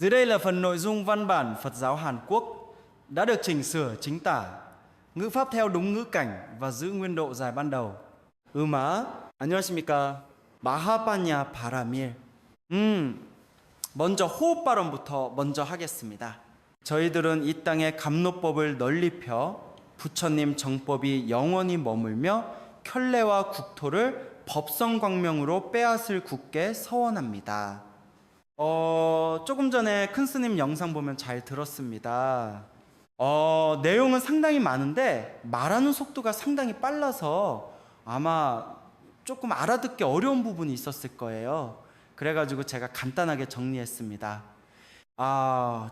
Dưới đây là phần nội dung văn bản Phật giáo Hàn Quốc đã được chỉnh sửa chính tả, ngữ pháp theo đúng ngữ cảnh và giữ nguyên độ dài ban đầu. 안녕하십니까. 마하바냐 바라밀. 먼저 호흡 발음부터 먼저 하겠습니다. 저희들은 이 땅에 감로법을 널리 펴 부처님 정법이 영원히 머물며 켤레와 국토를 법성광명으로 빼앗을 굳게 서원합니다. 조금 전에 큰 스님 영상 보면 잘 들었습니다. 내용은 상당히 많은데 말하는 속도가 상당히 빨라서 아마 조금 알아듣기 어려운 부분이 있었을 거예요. 그래가지고 제가 간단하게 정리했습니다.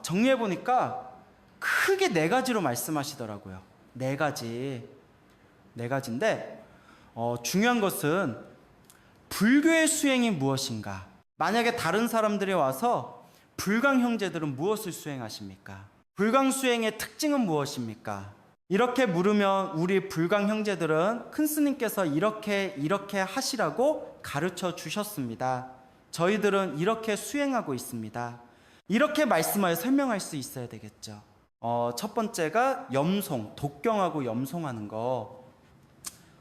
정리해보니까 크게 네 가지로 말씀하시더라고요. 네 가지인데 중요한 것은 불교의 수행이 무엇인가? 만약에 다른 사람들이 와서 불강 형제들은 무엇을 수행하십니까? 불강 수행의 특징은 무엇입니까? 이렇게 물으면 우리 불강 형제들은 큰 스님께서 이렇게 하시라고 가르쳐 주셨습니다. 저희들은 이렇게 수행하고 있습니다. 이렇게 말씀하여 설명할 수 있어야 되겠죠. 첫 번째가 염송, 독경하고 염송하는 거.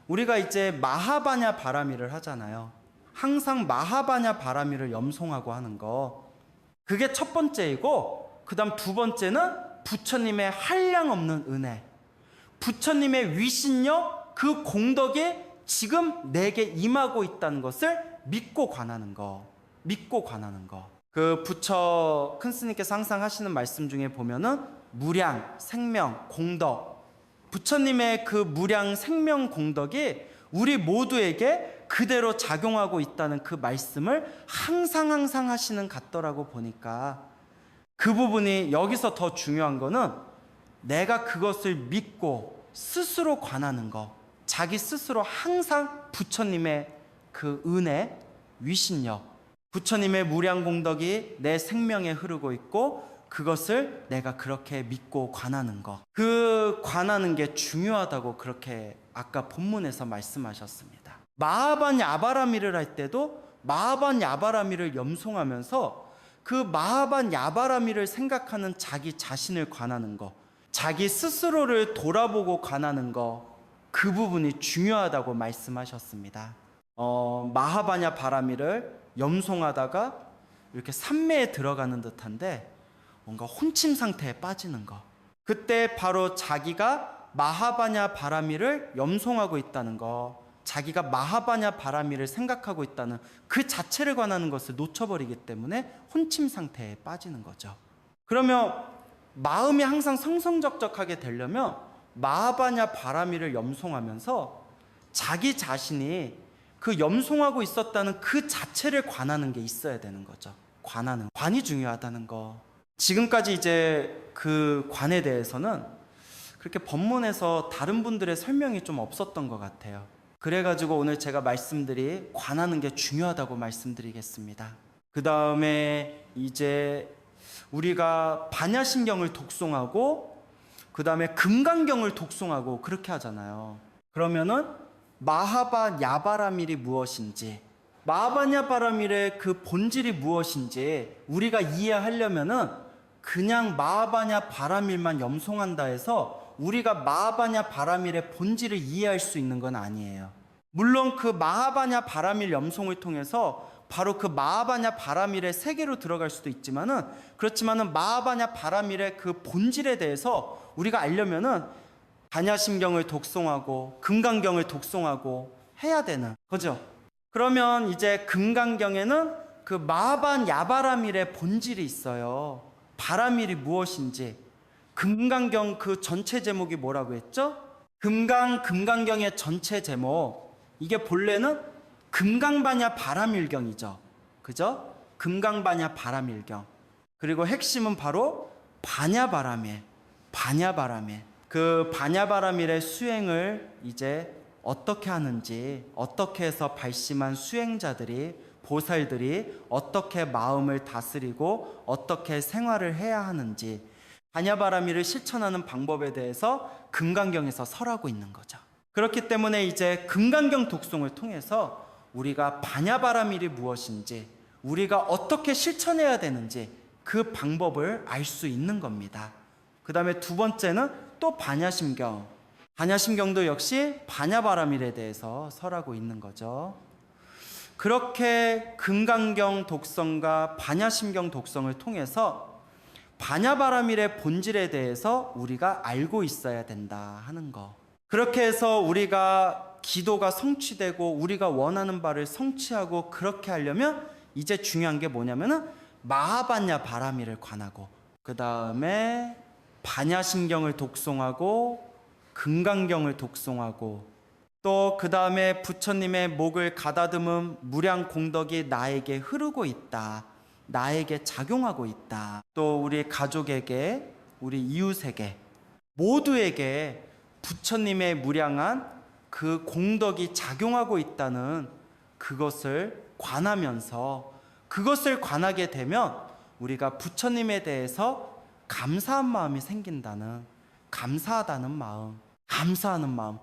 우리가 이제 마하바냐 바라미를 하잖아요. 항상 마하바냐 바라미를 염송하고 하는 거. 그게 첫 번째이고, 그 다음 두 번째는 부처님의 한량없는 은혜, 부처님의 위신력, 그 공덕이 지금 내게 임하고 있다는 것을 믿고 관하는 거. 그 부처 큰 스님께서 항상 하시는 말씀 중에 보면은 무량, 생명, 공덕, 부처님의 그 무량, 생명, 공덕이 우리 모두에게 그대로 작용하고 있다는 그 말씀을 항상 하시는 같더라고 보니까 그 부분이 여기서 더 중요한 거는 내가 그것을 믿고 스스로 관하는 거, 자기 스스로 항상 부처님의 그 은혜, 위신력, 부처님의 무량 공덕이 내 생명에 흐르고 있고 그것을 내가 그렇게 믿고 관하는 거, 그 관하는 게 중요하다고 그렇게 아까 본문에서 말씀하셨습니다. 마하반 야바라미를 할 때도 마하반 야바라미를 염송하면서 그 마하반 야바라미를 생각하는 자기 자신을 관하는 거, 자기 스스로를 돌아보고 관하는 거, 그 부분이 중요하다고 말씀하셨습니다. 마하바냐 바라미를 염송하다가 이렇게 삼매에 들어가는 듯한데 뭔가 혼침 상태에 빠지는 거, 그때 바로 자기가 마하바냐 바라미를 염송하고 있다는 거, 자기가 마하바냐 바라미를 생각하고 있다는 그 자체를 관하는 것을 놓쳐버리기 때문에 혼침 상태에 빠지는 거죠. 그러면 마음이 항상 성성적적하게 되려면 마하바냐 바라미를 염송하면서 자기 자신이 그 염송하고 있었다는 그 자체를 관하는 게 있어야 되는 거죠. 관이 중요하다는 거. 지금까지 이제 그 관에 대해서는 그렇게 법문에서 다른 분들의 설명이 좀 없었던 것 같아요. 그래가지고 오늘 제가 말씀드리 관하는 게 중요하다고 말씀드리겠습니다. 그 다음에 이제 우리가 반야신경을 독송하고 그 다음에 금강경을 독송하고 그렇게 하잖아요. 그러면은 마하바 야바라밀이 무엇인지, 마하바냐 바라밀의 그 본질이 무엇인지 우리가 이해하려면은 그냥 마하바냐 바라밀만 염송한다 해서 우리가 마하바냐 바라밀의 본질을 이해할 수 있는 건 아니에요. 물론 그 마하바냐 바라밀 염송을 통해서 바로 그 마하바냐 바라밀의 세계로 들어갈 수도 있지만은, 그렇지만은 마하바냐 바라밀의 그 본질에 대해서 우리가 알려면은 반야심경을 독송하고 금강경을 독송하고 해야 되는 거죠. 그러면 이제 금강경에는 그 마하반 야바라밀의 본질이 있어요. 바라밀이 무엇인지. 금강경 그 전체 제목이 뭐라고 했죠? 금강경의 전체 제목, 이게 본래는 금강바냐 바라밀경이죠. 그죠? 금강바냐 바라밀경. 그리고 핵심은 바로 바냐바라밀. 그 바냐바라밀의 수행을 이제 어떻게 하는지, 어떻게 해서 발심한 수행자들이, 보살들이 어떻게 마음을 다스리고 어떻게 생활을 해야 하는지, 바냐바라밀을 실천하는 방법에 대해서 금강경에서 설하고 있는 거죠. 그렇기 때문에 이제 금강경 독송을 통해서 우리가 바냐바라밀이 무엇인지, 우리가 어떻게 실천해야 되는지 그 방법을 알 수 있는 겁니다. 그 다음에 두 번째는 또 반야심경. 반야심경도 역시 반야바라밀에 대해서 설하고 있는 거죠. 그렇게 금강경 독성과 반야심경 독성을 통해서 반야바라밀의 본질에 대해서 우리가 알고 있어야 된다 하는 거. 그렇게 해서 우리가 기도가 성취되고 우리가 원하는 바를 성취하고 그렇게 하려면 이제 중요한 게 뭐냐면은 마하반야 바라밀을 관하고 그 다음에 반야심경을 독송하고 금강경을 독송하고 또 그 다음에 부처님의 목을 가다듬은 무량 공덕이 나에게 흐르고 있다. 나에게 작용하고 있다. 또 우리 가족에게, 우리 이웃에게, 모두에게 부처님의 무량한 그 공덕이 작용하고 있다는 그것을 관하면서 그것을 관하게 되면 우리가 부처님에 대해서 감사한 마음이 생긴다는, 감사하다는 마음, 감사하는 마음.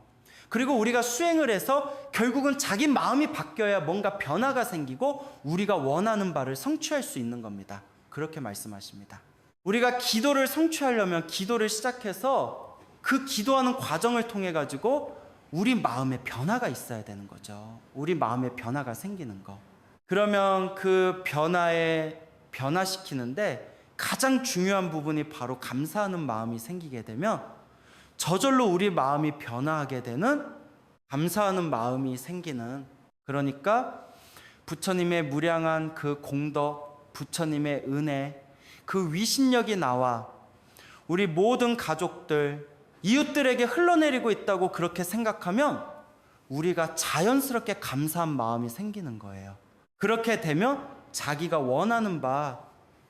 그리고 우리가 수행을 해서 결국은 자기 마음이 바뀌어야 뭔가 변화가 생기고 우리가 원하는 바를 성취할 수 있는 겁니다. 그렇게 말씀하십니다. 우리가 기도를 성취하려면 기도를 시작해서 그 기도하는 과정을 통해 가지고 우리 마음에 변화가 있어야 되는 거죠. 우리 마음에 변화가 생기는 거. 그러면 그 변화시키는데 가장 중요한 부분이 바로 감사하는 마음이 생기게 되면 저절로 우리 마음이 변화하게 되는 감사하는 마음이 생기는, 그러니까 부처님의 무량한 그 공덕, 부처님의 은혜, 그 위신력이 나와 우리 모든 가족들, 이웃들에게 흘러내리고 있다고 그렇게 생각하면 우리가 자연스럽게 감사한 마음이 생기는 거예요. 그렇게 되면 자기가 원하는 바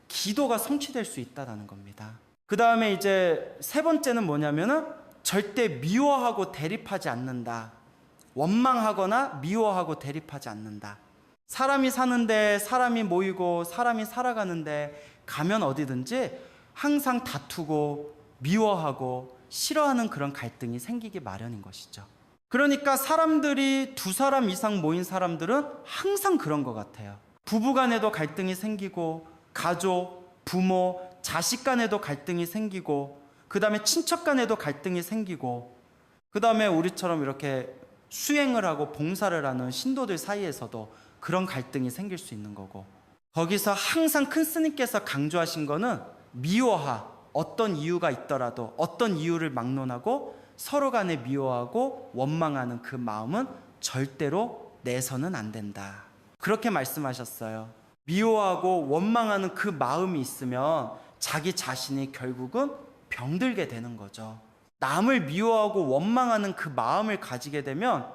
기도가 성취될 수 있다는 겁니다. 그 다음에 이제 세 번째는 뭐냐면은 절대 미워하고 대립하지 않는다. 원망하거나 미워하고 대립하지 않는다. 사람이 사는데, 사람이 모이고 사람이 살아가는데 가면 어디든지 항상 다투고 미워하고 싫어하는 그런 갈등이 생기기 마련인 것이죠. 그러니까 사람들이 두 사람 이상 모인 사람들은 항상 그런 것 같아요. 부부 간에도 갈등이 생기고 가족, 부모, 자식 간에도 갈등이 생기고 그 다음에 친척 간에도 갈등이 생기고 그 다음에 우리처럼 이렇게 수행을 하고 봉사를 하는 신도들 사이에서도 그런 갈등이 생길 수 있는 거고, 거기서 항상 큰 스님께서 강조하신 거는 미워하, 어떤 이유가 있더라도 어떤 이유를 막론하고 서로 간에 미워하고 원망하는 그 마음은 절대로 내서는 안 된다. 그렇게 말씀하셨어요. 미워하고 원망하는 그 마음이 있으면 자기 자신이 결국은 병들게 되는 거죠. 남을 미워하고 원망하는 그 마음을 가지게 되면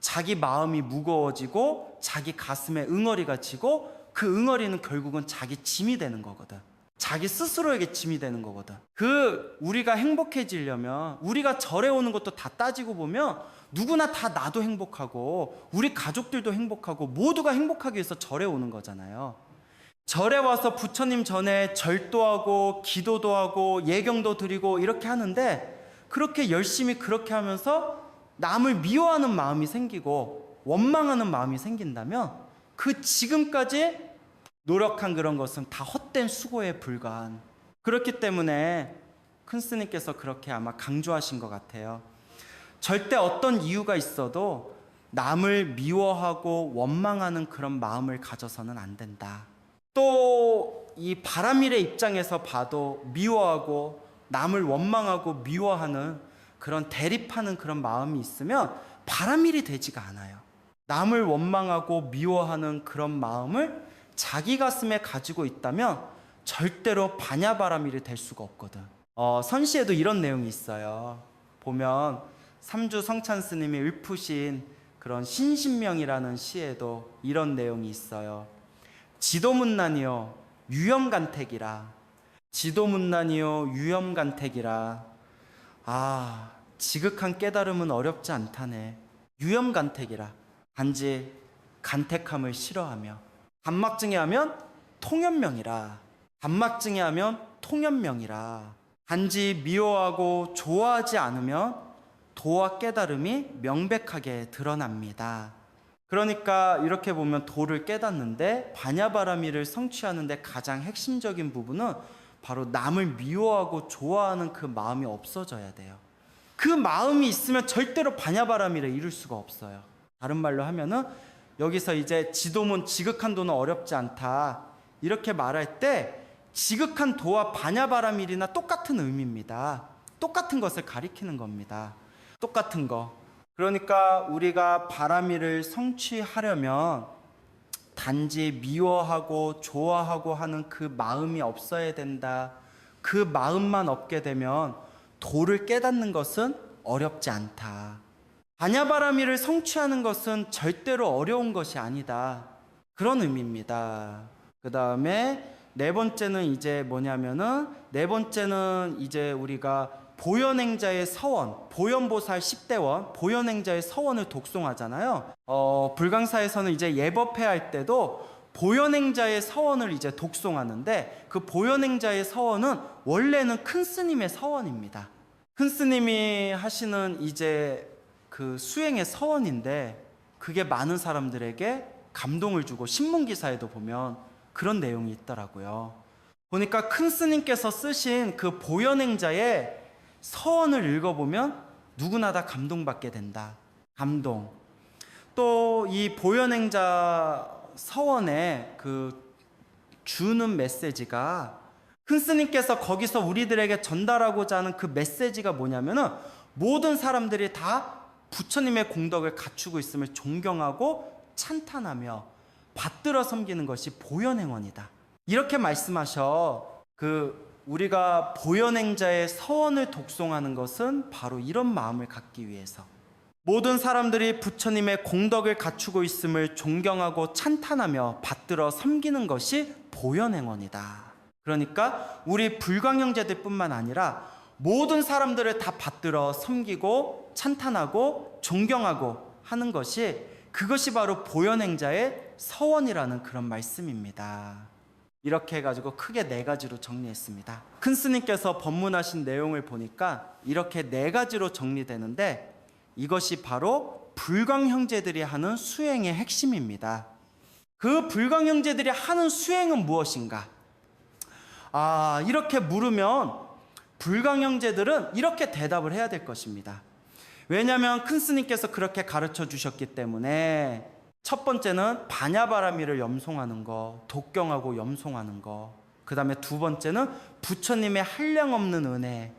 자기 마음이 무거워지고 자기 가슴에 응어리가 지고 그 응어리는 결국은 자기 짐이 되는 거거든. 자기 스스로에게 짐이 되는 거거든. 우리가 행복해지려면 우리가 절에 오는 것도 다 따지고 보면 누구나 다 나도 행복하고 우리 가족들도 행복하고 모두가 행복하기 위해서 절에 오는 거잖아요. 절에 와서 부처님 전에 절도 하고 기도도 하고 예경도 드리고 이렇게 하는데 그렇게 열심히 그렇게 하면서 남을 미워하는 마음이 생기고 원망하는 마음이 생긴다면 그 지금까지 노력한 그런 것은 다 헛된 수고에 불과한, 그렇기 때문에 큰 스님께서 그렇게 아마 강조하신 것 같아요. 절대 어떤 이유가 있어도 남을 미워하고 원망하는 그런 마음을 가져서는 안 된다. 또 이 바라밀의 입장에서 봐도 미워하고 남을 원망하고 미워하는 그런 대립하는 그런 마음이 있으면 바라밀이 되지가 않아요. 남을 원망하고 미워하는 그런 마음을 자기 가슴에 가지고 있다면 절대로 반야바라밀이 될 수가 없거든. 선시에도 이런 내용이 있어요. 보면 삼주 성찬 스님이 읊으신 그런 신신명이라는 시에도 이런 내용이 있어요. 지도문난이요 유염간택이라. 지도문난이요 유염간택이라. 아, 지극한 깨달음은 어렵지 않다네. 유염간택이라. 단지 간택함을 싫어하며, 간막증에 하면 통연명이라. 간막증에 하면 통연명이라. 단지 미워하고 좋아하지 않으면 도와 깨달음이 명백하게 드러납니다. 그러니까 이렇게 보면 도를 깨닫는데 바냐바라미를 성취하는데 가장 핵심적인 부분은 바로 남을 미워하고 좋아하는 그 마음이 없어져야 돼요. 그 마음이 있으면 절대로 바냐바라미를 이룰 수가 없어요. 다른 말로 하면은 여기서 이제 지도문 지극한 도는 어렵지 않다 이렇게 말할 때 지극한 도와 바냐바라밀이나 똑같은 의미입니다. 똑같은 것을 가리키는 겁니다. 똑같은 거. 그러니까 우리가 바라밀을 성취하려면 단지 미워하고 좋아하고 하는 그 마음이 없어야 된다. 그 마음만 없게 되면 도를 깨닫는 것은 어렵지 않다. 바냐바라밀을 성취하는 것은 절대로 어려운 것이 아니다. 그런 의미입니다. 그 다음에 네 번째는 이제 뭐냐면은 이제 우리가 보현행자의 서원, 보현보살 10대원, 보현행자의 서원을 독송하잖아요. 불광사에서는 이제 예법회 할 때도 보현행자의 서원을 이제 독송하는데 그 보현행자의 서원은 원래는 큰 스님의 서원입니다. 큰 스님이 하시는 이제 그 수행의 서원인데 그게 많은 사람들에게 감동을 주고 신문기사에도 보면 그런 내용이 있더라고요. 보니까 큰 스님께서 쓰신 그 보현행자의 서원을 읽어보면 누구나 다 감동받게 된다. 감동. 또 이 보현행자 서원에 그 주는 메시지가 큰 스님께서 거기서 우리들에게 전달하고자 하는 그 메시지가 뭐냐면은 모든 사람들이 다 부처님의 공덕을 갖추고 있음을 존경하고 찬탄하며 받들어 섬기는 것이 보현행원이다. 이렇게 말씀하셔. 우리가 보현행자의 서원을 독송하는 것은 바로 이런 마음을 갖기 위해서 모든 사람들이 부처님의 공덕을 갖추고 있음을 존경하고 찬탄하며 받들어 섬기는 것이 보현행원이다. 그러니까 우리 불광 형제들뿐만 아니라 모든 사람들을 다 받들어 섬기고 찬탄하고 존경하고 하는 것이 그것이 바로 보현행자의 서원이라는 그런 말씀입니다. 이렇게 해가지고 크게 네 가지로 정리했습니다. 큰 스님께서 법문하신 내용을 보니까 이렇게 네 가지로 정리되는데 이것이 바로 불광 형제들이 하는 수행의 핵심입니다. 그 불광 형제들이 하는 수행은 무엇인가? 이렇게 물으면 불광 형제들은 이렇게 대답을 해야 될 것입니다. 왜냐하면 큰 스님께서 그렇게 가르쳐 주셨기 때문에 첫 번째는 바냐바라미를 염송하는 거, 독경하고 염송하는 거. 그 다음에 두 번째는 부처님의 한량없는 은혜,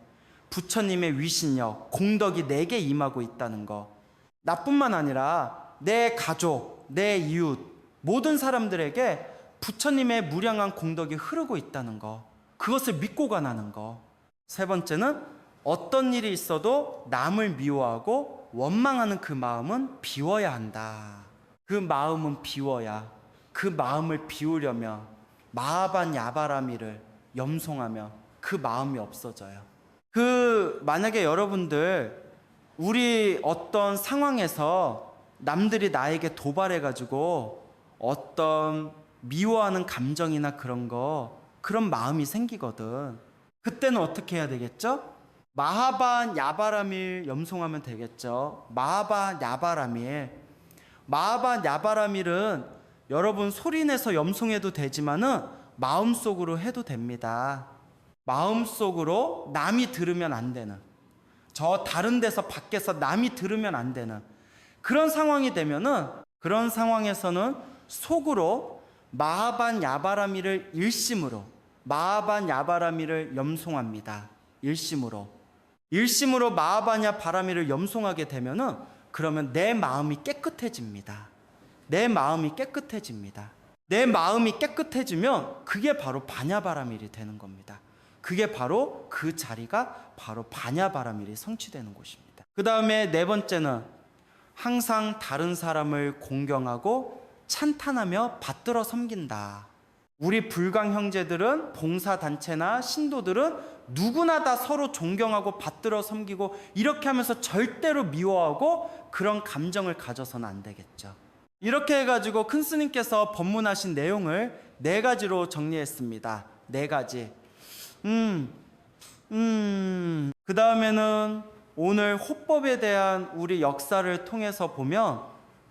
부처님의 위신력, 공덕이 내게 임하고 있다는 거. 나뿐만 아니라 내 가족, 내 이웃, 모든 사람들에게 부처님의 무량한 공덕이 흐르고 있다는 거. 그것을 믿고 가는 거. 세 번째는 어떤 일이 있어도 남을 미워하고 원망하는 그 마음은 비워야 한다. 그 마음은 비워야, 그 마음을 비우려면 마하반 야바라미를 염송하며 그 마음이 없어져요. 만약에 여러분들 우리 어떤 상황에서 남들이 나에게 도발해가지고 어떤 미워하는 감정이나 그런 마음이 생기거든. 그때는 어떻게 해야 되겠죠? 마하반 야바라밀 염송하면 되겠죠. 마하반 야바라밀은 여러분 소리내서 염송해도 되지만은 마음속으로 해도 됩니다. 마음속으로 남이 들으면 안 되는, 저 다른 데서 밖에서 남이 들으면 안 되는 그런 상황이 되면은 그런 상황에서는 속으로 마하반 야바라밀을 일심으로 마하반 야바라밀을 염송합니다. 일심으로 마하반 야바라밀을 염송하게 되면은 그러면 내 마음이 깨끗해집니다. 내 마음이 깨끗해지면 그게 바로 바냐바라밀이 되는 겁니다. 그게 바로 그 자리가 바로 바냐바라밀이 성취되는 곳입니다. 그 다음에 네 번째는 항상 다른 사람을 공경하고 찬탄하며 받들어 섬긴다. 우리 불광 형제들은 봉사단체나 신도들은 누구나 다 서로 존경하고 받들어 섬기고 이렇게 하면서 절대로 미워하고 그런 감정을 가져서는 안 되겠죠. 이렇게 해가지고 큰 스님께서 법문하신 내용을 네 가지로 정리했습니다. 네 가지. 그 다음에는 오늘 호법에 대한 우리 역사를 통해서 보면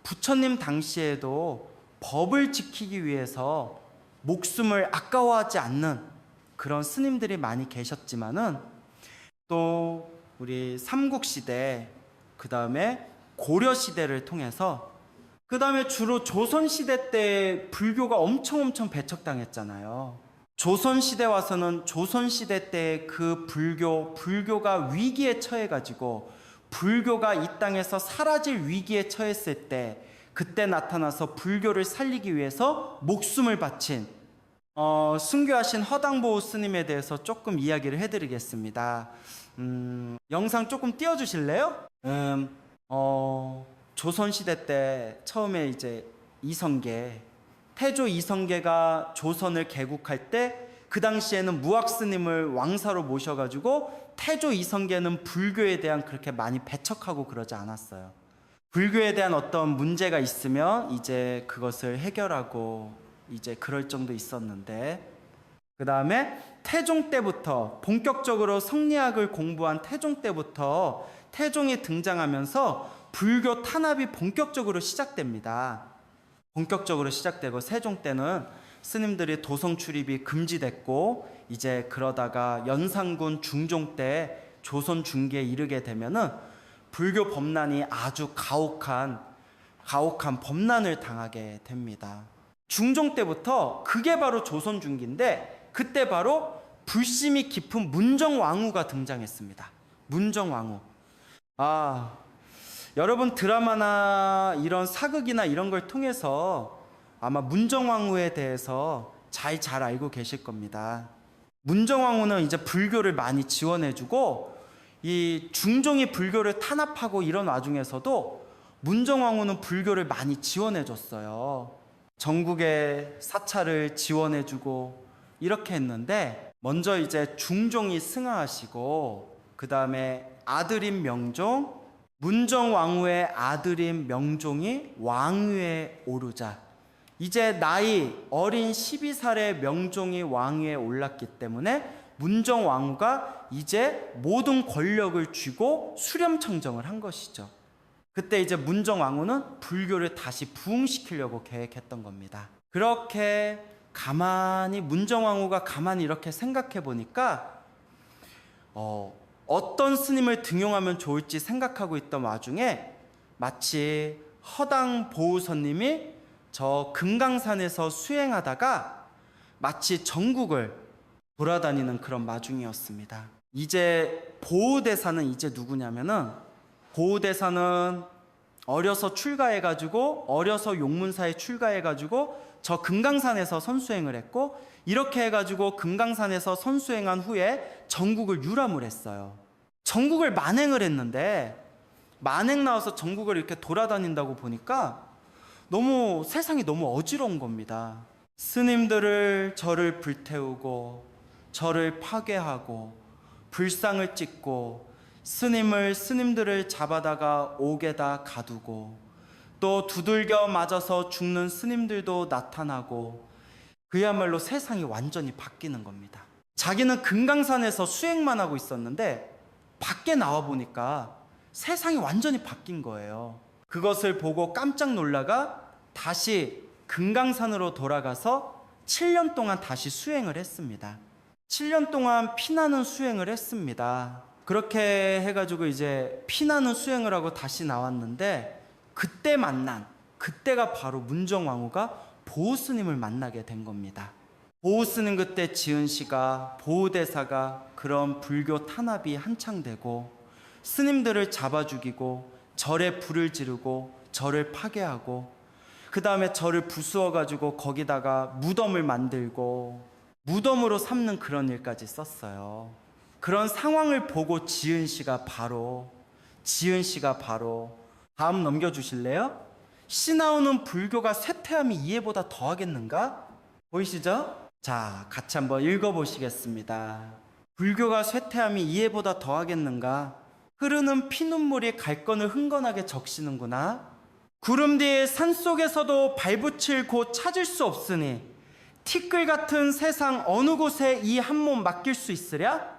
부처님 당시에도 법을 지키기 위해서 목숨을 아까워하지 않는 그런 스님들이 많이 계셨지만은 또 우리 삼국시대, 그 다음에 고려시대를 통해서 그 다음에 주로 조선시대 때 불교가 엄청 배척당했잖아요. 조선시대 와서는 조선시대 때 그 불교가 위기에 처해가지고 불교가 이 땅에서 사라질 위기에 처했을 때 그때 나타나서 불교를 살리기 위해서 목숨을 바친 순교하신 허당보호 스님에 대해서 조금 이야기를 해드리겠습니다. 영상 조금 띄워주실래요? 조선시대 때 처음에 이제 이성계, 태조 이성계가 조선을 개국할 때 그 당시에는 무학스님을 왕사로 모셔가지고 태조 이성계는 불교에 대한 그렇게 많이 배척하고 그러지 않았어요. 불교에 대한 어떤 문제가 있으면 이제 그것을 해결하고 이제 그럴 정도 있었는데, 그 다음에 태종 때부터 본격적으로 성리학을 공부한 태종 때부터 태종이 등장하면서 불교 탄압이 본격적으로 시작됩니다. 본격적으로 시작되고 세종 때는 스님들이 도성 출입이 금지됐고 이제 그러다가 연산군 중종 때 조선 중기에 이르게 되면은 불교 범란이 아주 가혹한 범란을 당하게 됩니다. 중종 때부터 그게 바로 조선 중기인데 그때 바로 불심이 깊은 문정왕후가 등장했습니다. 문정왕후. 여러분 드라마나 이런 사극이나 이런 걸 통해서 아마 문정왕후에 대해서 잘 알고 계실 겁니다. 문정왕후는 이제 불교를 많이 지원해주고 이 중종이 불교를 탄압하고 이런 와중에서도 문정왕후는 불교를 많이 지원해줬어요. 전국의 사찰을 지원해주고 이렇게 했는데 먼저 이제 중종이 승하하시고 그 다음에 아들인 명종, 문정왕후의 아들인 명종이 왕위에 오르자 이제 나이 어린 12살의 명종이 왕위에 올랐기 때문에 문정왕후가 이제 모든 권력을 쥐고 수렴청정을 한 것이죠. 그때 이제 문정왕후는 불교를 다시 부흥시키려고 계획했던 겁니다. 그렇게 문정왕후가 가만히 이렇게 생각해 보니까 어떤 스님을 등용하면 좋을지 생각하고 있던 와중에 마치 허당보우선님이 저 금강산에서 수행하다가 마치 전국을 돌아다니는 그런 마중이었습니다. 이제 보우대사는 이제 누구냐면은 보우대사는 어려서 용문사에 출가해가지고 저 금강산에서 선수행을 했고 이렇게 해가지고 금강산에서 선수행한 후에 전국을 유람을 했어요. 전국을 만행을 했는데 만행 나와서 전국을 이렇게 돌아다닌다고 보니까 세상이 너무 어지러운 겁니다. 스님들을 저를 불태우고 저를 파괴하고 불상을 찍고 스님들을 잡아다가 옥에다 가두고 또 두들겨 맞아서 죽는 스님들도 나타나고 그야말로 세상이 완전히 바뀌는 겁니다. 자기는 금강산에서 수행만 하고 있었는데 밖에 나와 보니까 세상이 완전히 바뀐 거예요. 그것을 보고 깜짝 놀라가 다시 금강산으로 돌아가서 7년 동안 다시 수행을 했습니다. 7년 동안 피나는 수행을 했습니다. 그렇게 해가지고 이제 피나는 수행을 하고 다시 나왔는데 그때가 바로 문정왕후가 보우스님을 만나게 된 겁니다. 보우스님 그때 지은씨가 보우대사가 그런 불교 탄압이 한창 되고 스님들을 잡아 죽이고 절에 불을 지르고 절을 파괴하고 그 다음에 절을 부수어가지고 거기다가 무덤을 만들고 무덤으로 삼는 그런 일까지 썼어요. 그런 상황을 보고 지은씨가 바로 다음 넘겨주실래요? 씨 나오는 불교가 쇠퇴함이 이해보다 더하겠는가? 보이시죠? 자, 같이 한번 읽어보시겠습니다. 불교가 쇠퇴함이 이해보다 더하겠는가? 흐르는 피눈물이 갈건을 흥건하게 적시는구나. 구름 뒤에 산속에서도 발붙일 곳 찾을 수 없으니 티끌 같은 세상 어느 곳에 이 한 몸 맡길 수 있으랴?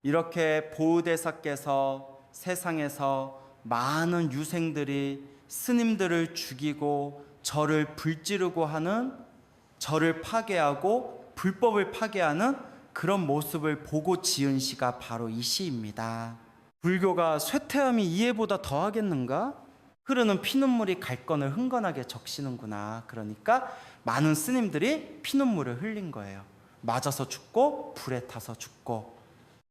이렇게 보우대사께서 세상에서 많은 유생들이 스님들을 죽이고 절을 불지르고 하는, 절을 파괴하고 불법을 파괴하는 그런 모습을 보고 지은 시가 바로 이 시입니다. 불교가 쇠퇴함이 이해보다 더하겠는가? 흐르는 피눈물이 갈건을 흥건하게 적시는구나. 그러니까 많은 스님들이 피눈물을 흘린 거예요. 맞아서 죽고 불에 타서 죽고.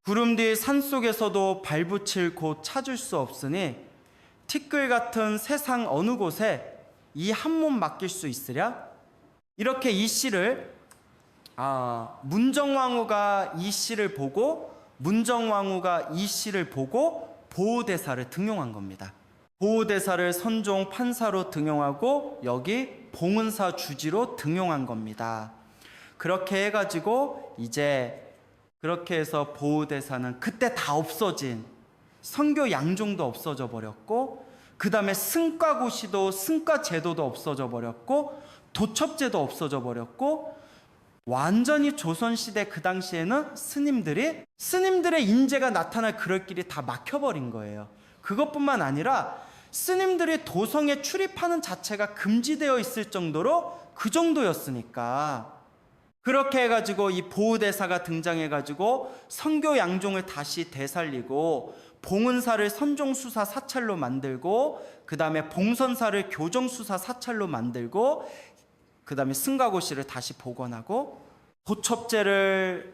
구름 뒤 산속에서도 발붙일 곳 찾을 수 없으니 티끌 같은 세상 어느 곳에 이 한 몸 맡길 수 있으랴? 이렇게 이 시를 문정왕후가 이 시를 보고 보호대사를 등용한 겁니다. 보호대사를 선종 판사로 등용하고 여기 봉은사 주지로 등용한 겁니다. 그렇게 해가지고 이제 그렇게 해서 보호대사는 그때 다 없어진 선교 양종도 없어져 버렸고, 그 다음에 승과고시도 승과제도도 없어져 버렸고, 도첩제도 없어져 버렸고, 완전히 조선시대 그 당시에는 스님들의 인재가 나타날 그럴 길이 다 막혀버린 거예요. 그것뿐만 아니라 스님들이 도성에 출입하는 자체가 금지되어 있을 정도로 그 정도였으니까, 그렇게 해가지고 이 보호대사가 등장해가지고 선교 양종을 다시 되살리고, 봉은사를 선종수사 사찰로 만들고, 그 다음에 봉선사를 교정수사 사찰로 만들고, 그 다음에 승가고시를 다시 복원하고, 도첩제를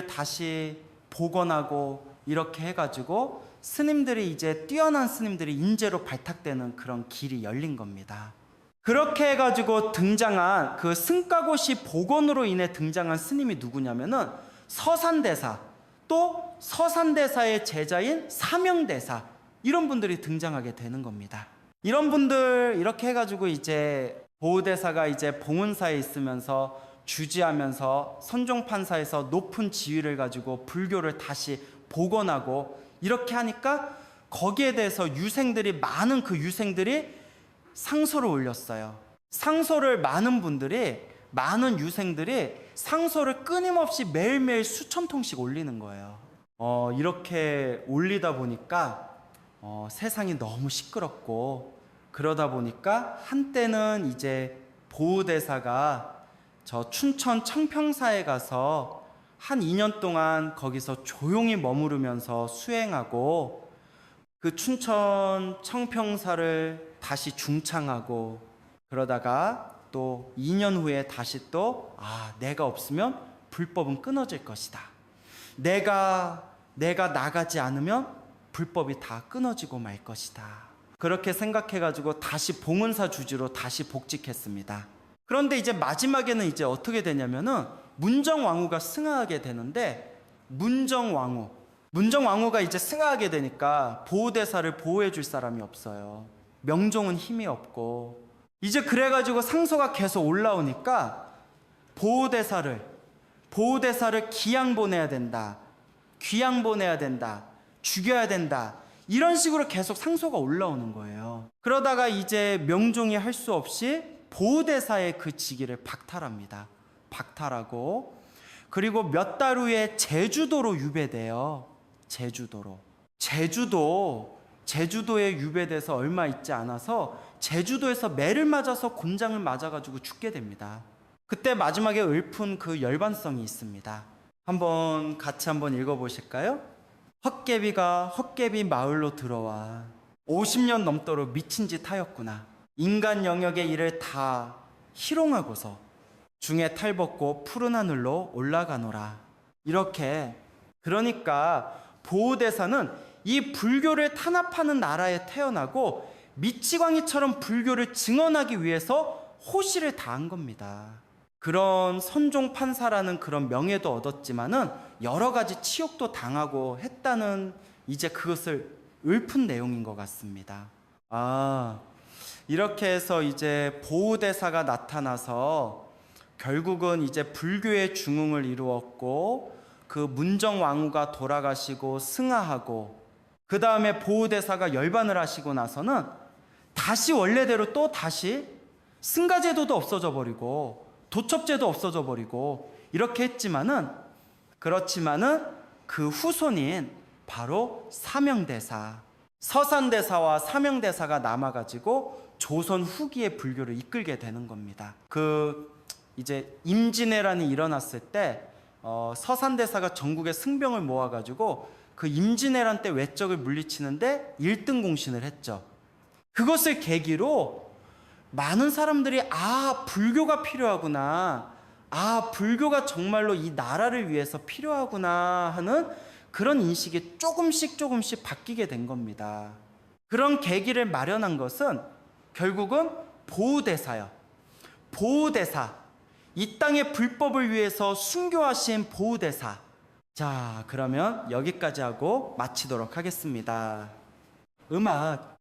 다시 복원하고, 이렇게 해가지고 스님들이 이제 뛰어난 스님들이 인재로 발탁되는 그런 길이 열린 겁니다. 그렇게 해가지고 등장한 그 승가고시 복원으로 인해 등장한 스님이 누구냐면은 서산대사, 또 서산대사의 제자인 사명대사, 이런 분들이 등장하게 되는 겁니다. 이런 분들 이렇게 해가지고 이제 보호대사가 이제 봉은사에 있으면서 주지하면서 선종판사에서 높은 지위를 가지고 불교를 다시 복원하고 이렇게 하니까 거기에 대해서 많은 그 유생들이 상소를 올렸어요. 많은 유생들이 상소를 끊임없이 매일매일 수천 통씩 올리는 거예요. 이렇게 올리다 보니까 세상이 너무 시끄럽고, 그러다 보니까 한때는 이제 보호대사가 저 춘천 청평사에 가서 한 2년 동안 거기서 조용히 머무르면서 수행하고, 그 춘천 청평사를 다시 중창하고, 그러다가 또 2년 후에 다시 또 내가 없으면 불법은 끊어질 것이다. 내가 나가지 않으면 불법이 다 끊어지고 말 것이다. 그렇게 생각해가지고 다시 봉은사 주지로 다시 복직했습니다. 그런데 이제 마지막에는 이제 어떻게 되냐면은 문정왕후가 승하하게 되는데, 문정왕후가 이제 승하하게 되니까 보호대사를 보호해 줄 사람이 없어요. 명종은 힘이 없고, 이제 그래가지고 상소가 계속 올라오니까 보호대사를 귀양 보내야 된다, 죽여야 된다, 이런 식으로 계속 상소가 올라오는 거예요. 그러다가 이제 명종이 할 수 없이 보호대사의 그 직위를 박탈하고, 그리고 몇 달 후에 제주도로 유배돼요. 제주도에 유배돼서 얼마 있지 않아서 제주도에서 매를 맞아서 곤장을 맞아가지고 죽게 됩니다. 그때 마지막에 읊은 그 열반성이 있습니다. 같이 한번 읽어보실까요? 헛개비가 헛개비 마을로 들어와 50년 넘도록 미친 짓 하였구나. 인간 영역의 일을 다 희롱하고서 중에 탈벗고 푸른 하늘로 올라가노라. 이렇게, 그러니까 보호대사는 이 불교를 탄압하는 나라에 태어나고 미치광이처럼 불교를 증언하기 위해서 호시를 다한 겁니다. 그런 선종판사라는 그런 명예도 얻었지만은 여러 가지 치욕도 당하고 했다는, 이제 그것을 읊은 내용인 것 같습니다. 이렇게 해서 이제 보호대사가 나타나서 결국은 이제 불교의 중흥을 이루었고, 그 문정왕후가 돌아가시고 승하하고, 그 다음에 보호대사가 열반을 하시고 나서는 다시 원래대로 또 다시 승가제도도 없어져 버리고 도첩제도 없어져 버리고 이렇게 했지만은, 그렇지만은 그 후손인 바로 서산대사와 사명대사가 남아가지고 조선 후기의 불교를 이끌게 되는 겁니다. 이제 임진왜란이 일어났을 때 서산대사가 전국의 승병을 모아가지고 그 임진왜란 때 외적을 물리치는데 1등 공신을 했죠. 그것을 계기로 많은 사람들이 불교가 필요하구나, 불교가 정말로 이 나라를 위해서 필요하구나 하는 그런 인식이 조금씩 바뀌게 된 겁니다. 그런 계기를 마련한 것은 결국은 보우대사요. 보우대사, 이 땅의 불법을 위해서 순교하신 보우대사. 자, 그러면 여기까지 하고 마치도록 하겠습니다. 음악